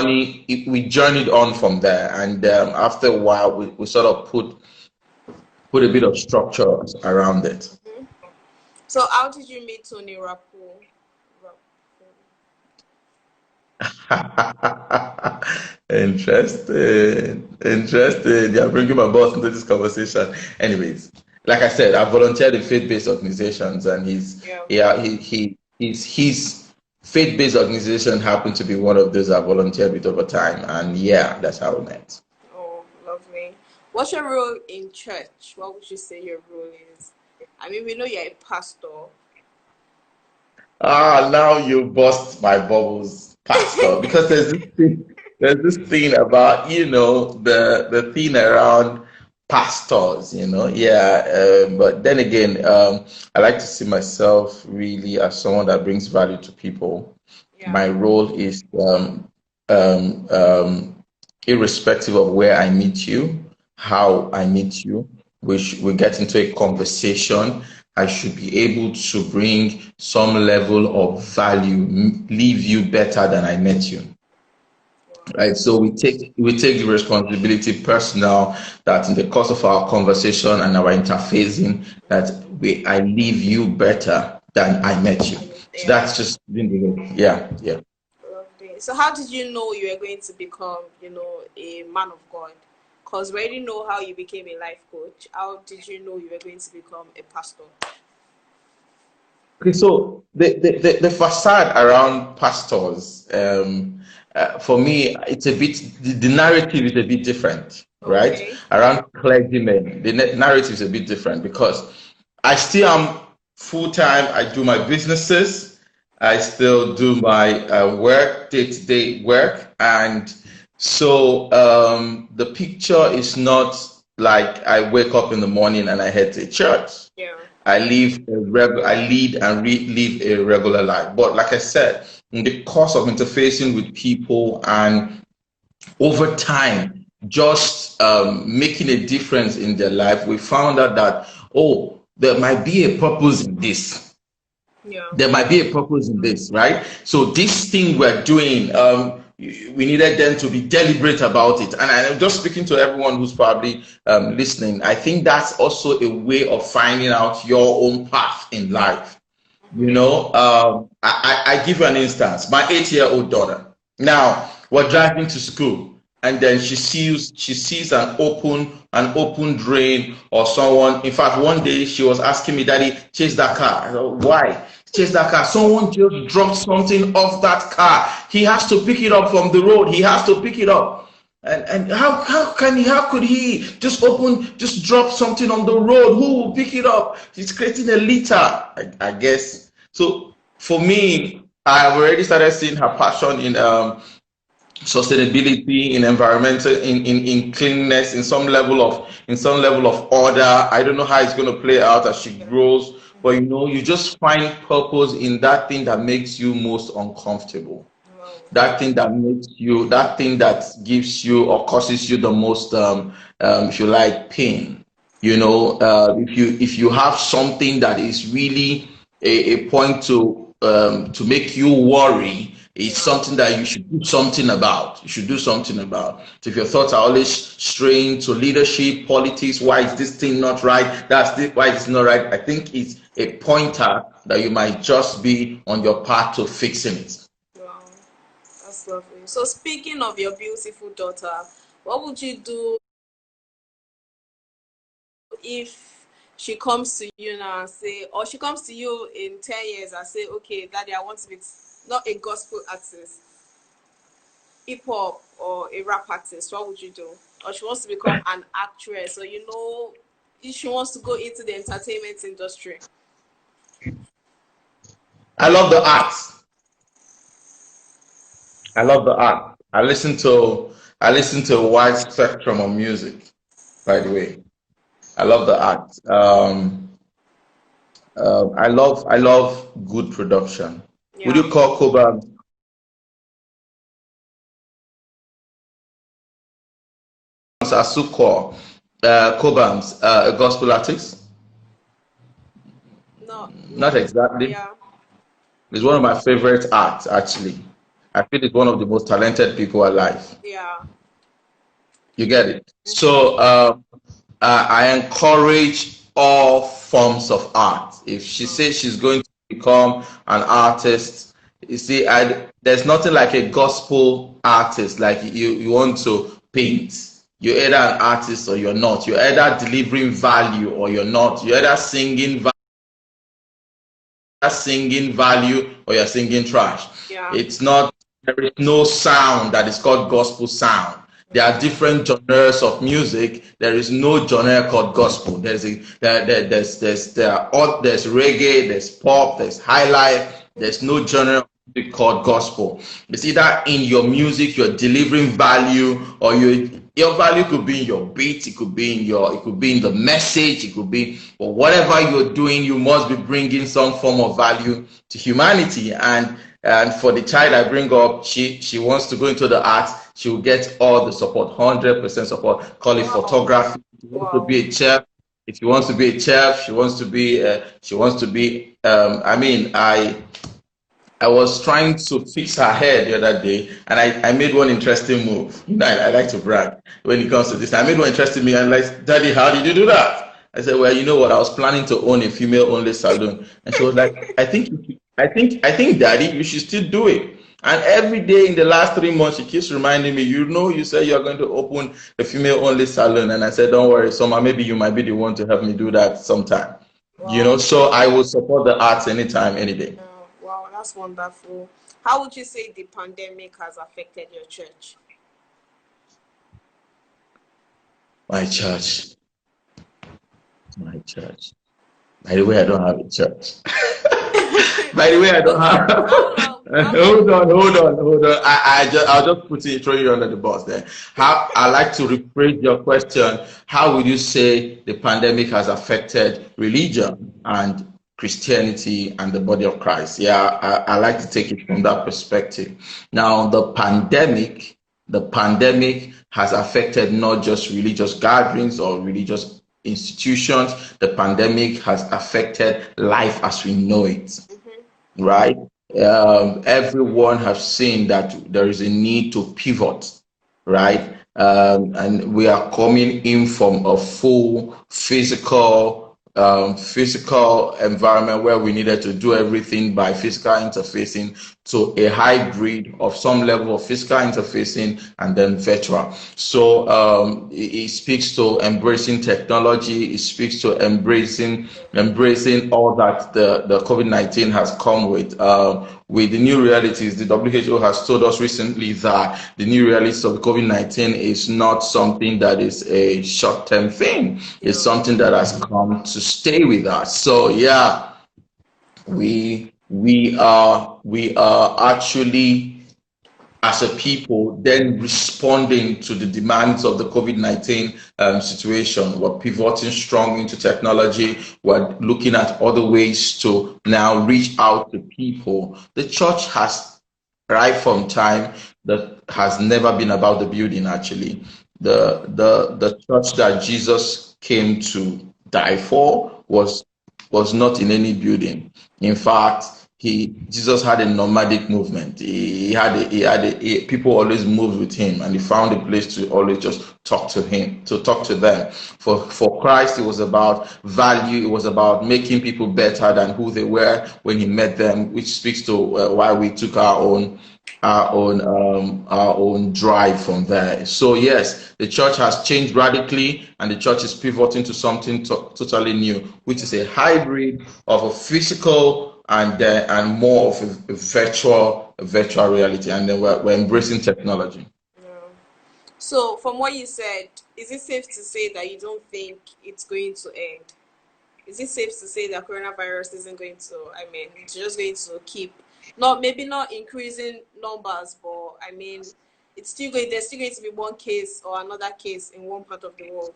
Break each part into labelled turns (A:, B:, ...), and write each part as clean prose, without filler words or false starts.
A: we journeyed on from there, and after a while, we sort of put a bit of structure around it.
B: Mhm. So how did you meet Tony Rapo?
A: Interesting. You're bringing my boss into this conversation. Anyways, like I said, I volunteered in faith-based organizations, and
B: Yeah.
A: his faith-based organization happened to be one of those I volunteered with over time, and yeah, that's how we met.
B: Oh, lovely. What's your role in church? What would you say your role is? I mean, we know you're a pastor.
A: Ah, now you bust my bubbles, Pastor, because there's this thing about, the thing around pastors, yeah. But then again, I like to see myself really as someone that brings value to people.
B: Yeah.
A: My role is um, um, irrespective of where I meet you, how I meet you, we get into a conversation. I should be able to bring some level of value, leave you better than I met you. Right. So we take the responsibility personal that in the course of our conversation and our interfacing that I leave you better than I met you. So
B: Yeah.
A: that's just yeah, yeah.
B: Lovely. So how did you know you were going to become, a man of God? Because we already know how you became a life coach. How did you know you were going to become a pastor?
A: Okay, so the facade around pastors, for me, it's a bit, the narrative is a bit different, right?
B: Okay.
A: Around clergymen, the narrative is a bit different because I still am full time. I do my businesses, I still do my work, day-to-day work, and so the picture is not like I wake up in the morning and I head to church.
B: Yeah.
A: I lead and live a regular life. But like I said, in the course of interfacing with people and over time, just making a difference in their life, we found out that, oh, there might be a purpose in this.
B: Yeah.
A: There might be a purpose in this, right? So this thing we're doing, we needed them to be deliberate about it. And I'm just speaking to everyone who's probably listening. I think that's also a way of finding out your own path in life. I give you an instance. My 8-year-old daughter. Now we're driving to school, and then she sees an open drain or someone. In fact, one day she was asking me, "Daddy, chase that car." I said, "Why? Chase that car. Someone just dropped something off that car. He has to pick it up from the road. He has to pick it up." And how could he just drop something on the road? Who will pick it up? He's creating a litter, I guess. So for me, I've already started seeing her passion in sustainability, in environmental, in cleanliness, in some level of order. I don't know how it's going to play out as she grows, but you just find purpose in that thing that makes you most uncomfortable,
B: Wow.
A: that thing that gives you or causes you the most, if you like, pain. If you have something that is really a point to make you worry, it's something that you should do something about. You should do something about. So if your thoughts are always straying to leadership, politics, why is this thing not right? Why it's not right. I think it's a pointer that you might just be on your path to fixing it.
B: Wow. That's lovely. So speaking of your beautiful daughter, what would you do if she comes to you now and say, or she comes to you in 10 years and say, okay, Daddy, I want to be not a gospel artist, hip hop or a rap artist, what would you do? Or she wants to become an actress, or if she wants to go into the entertainment industry.
A: I love the arts. I love the art. I listen to a wide spectrum of music, by the way. I love the art. I love good production. Would
B: Yeah.
A: you call Asuko, Cobams, a gospel artist?
B: No,
A: Not
B: no.
A: exactly.
B: Yeah.
A: It's one of my favorite acts, actually. I feel it's one of the most talented people alive.
B: Yeah.
A: You get it?
B: Mm-hmm.
A: So I encourage all forms of art. If she says she's going to become an artist, you see, there's nothing like a gospel artist. Like you want to paint. You're either an artist or you're not. You're either delivering value or you're not. You're either singing value or you're singing trash.
B: Yeah.
A: It's not, there is no sound that is called gospel sound. There are different genres of music. There is no genre called gospel. There's reggae, there's pop, there's high life. There's no genre called gospel. It's either in your music you're delivering value, or your value could be in your beat, it could be in the message, it could be, but whatever you're doing, you must be bringing some form of value to humanity. And for the child I bring up, she wants to go into the arts. She will get all the support, 100% support. Call it photography. She wants to be a chef. If she wants to be a chef, she wants to be. I mean, I was trying to fix her hair the other day, and I made one interesting move. You know, I like to brag when it comes to this. I made one interesting move, and like, Daddy, how did you do that? I said, well, you know what? I was planning to own a female-only salon, and she was like, I think, Daddy, you should still do it. And every day in the last 3 months, she keeps reminding me, you know, you said you're going to open a female-only salon, and I said, don't worry, Soma, maybe you might be the one to help me do that sometime. You know,
B: Wow.
A: so I will support the arts anytime, any day.
B: Wow, that's wonderful. How would you say the pandemic has affected your church?
A: My church. My church. By the way, I don't have a church. By the way, I don't have. Hold on. I'll just throw you under the bus there. How I like to rephrase your question. How would you say the pandemic has affected religion and Christianity and the body of Christ? Yeah, I like to take it from that perspective. Now, the pandemic has affected not just religious gatherings or religious institutions. The pandemic has affected life as we know it,
B: Mm-hmm.
A: right? Everyone has seen that there is a need to pivot, right? And we are coming in from a full physical environment where we needed to do everything by physical interfacing, to a hybrid of some level of physical interfacing and then virtual. So it speaks to embracing technology. It speaks to embracing all that the COVID-19 has come with the new realities. The WHO has told us recently that the new realities of the COVID-19 is not something that is a short-term thing. It's something that has come to stay with us. So yeah, we are actually, as a people, then responding to the demands of the COVID-19 situation. We're pivoting strong into technology. We're looking at other ways to now reach out to people. The church has, right from time, that has never been about the building. Actually, the church that Jesus came to die for was not in any building. In fact, Jesus had a nomadic movement. People always moved with him, and he found a place to always just talk to them. For Christ, it was about value. It was about making people better than who they were when he met them, which speaks to why we took our own drive from there. So yes, the church has changed radically, and the church is pivoting to something totally new, which is a hybrid of a physical and more of a virtual reality, and then we're embracing technology.
B: Yeah. So, from what you said, is it safe to say that you don't think it's going to end? Is it safe to say that coronavirus isn't going to, I mean, it's just going to keep, not maybe not increasing numbers, but I mean, there's still going to be one case or another case in one part of the world?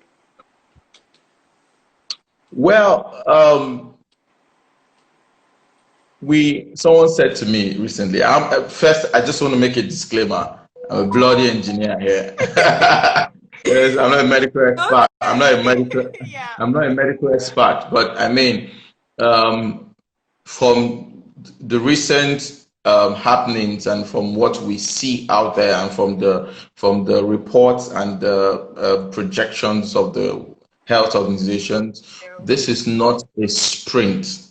A: Well, someone said to me recently. First, I just want to make a disclaimer. I'm a bloody engineer here. Yes, I'm not a medical expert. I'm not a medical.
B: Yeah.
A: I'm not a medical expert, but I mean, from the recent happenings and from what we see out there and from the reports and the projections of the health organizations,
B: Yeah.
A: this is not a sprint.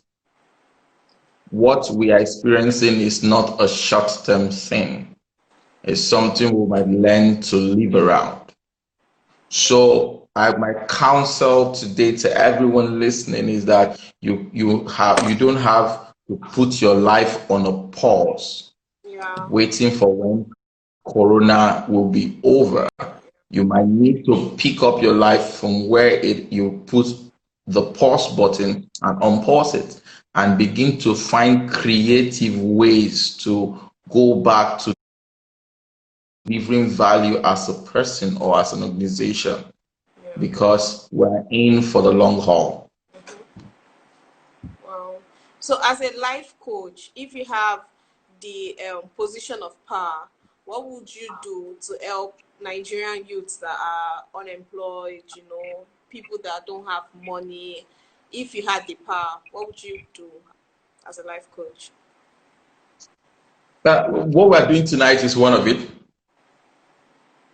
A: What we are experiencing is not a short-term thing. It's something we might learn to live around. So my counsel today to everyone listening is that you don't have to put your life on a pause,
B: Yeah.
A: waiting for when Corona will be over. You might need to pick up your life from where you put the pause button and unpause it and begin to find creative ways to go back to delivering value as a person or as an organization
B: Yeah.
A: because we're in for the long haul.
B: Wow. So, as a life coach, if you have the position of power, what would you do to help Nigerian youths that are unemployed, people that don't have money? If you had the power, what would you do as a life coach?
A: But what we're doing tonight is one of it.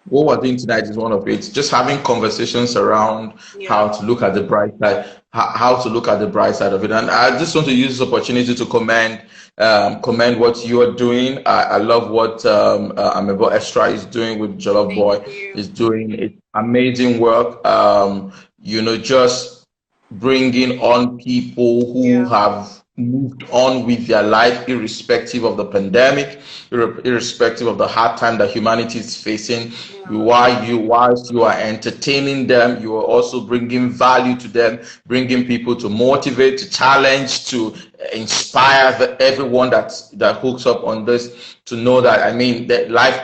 A: What we're doing tonight is one of it. Just having conversations around how
B: Yeah.
A: to look at the bright side, how to look at the bright side of it. And I just want to use this opportunity to commend what you are doing. I love what Amebo Estra is doing with Jollof
B: Thank
A: Boy.
B: you.
A: Is doing it amazing work. Just bringing on people who
B: Yeah.
A: have moved on with their life irrespective of the pandemic, irrespective of the hard time that humanity is facing.
B: Yeah.
A: Whilst you are entertaining them, you are also bringing value to them, bringing people to motivate, to challenge, to inspire everyone that hooks up on this to know that, I mean, that life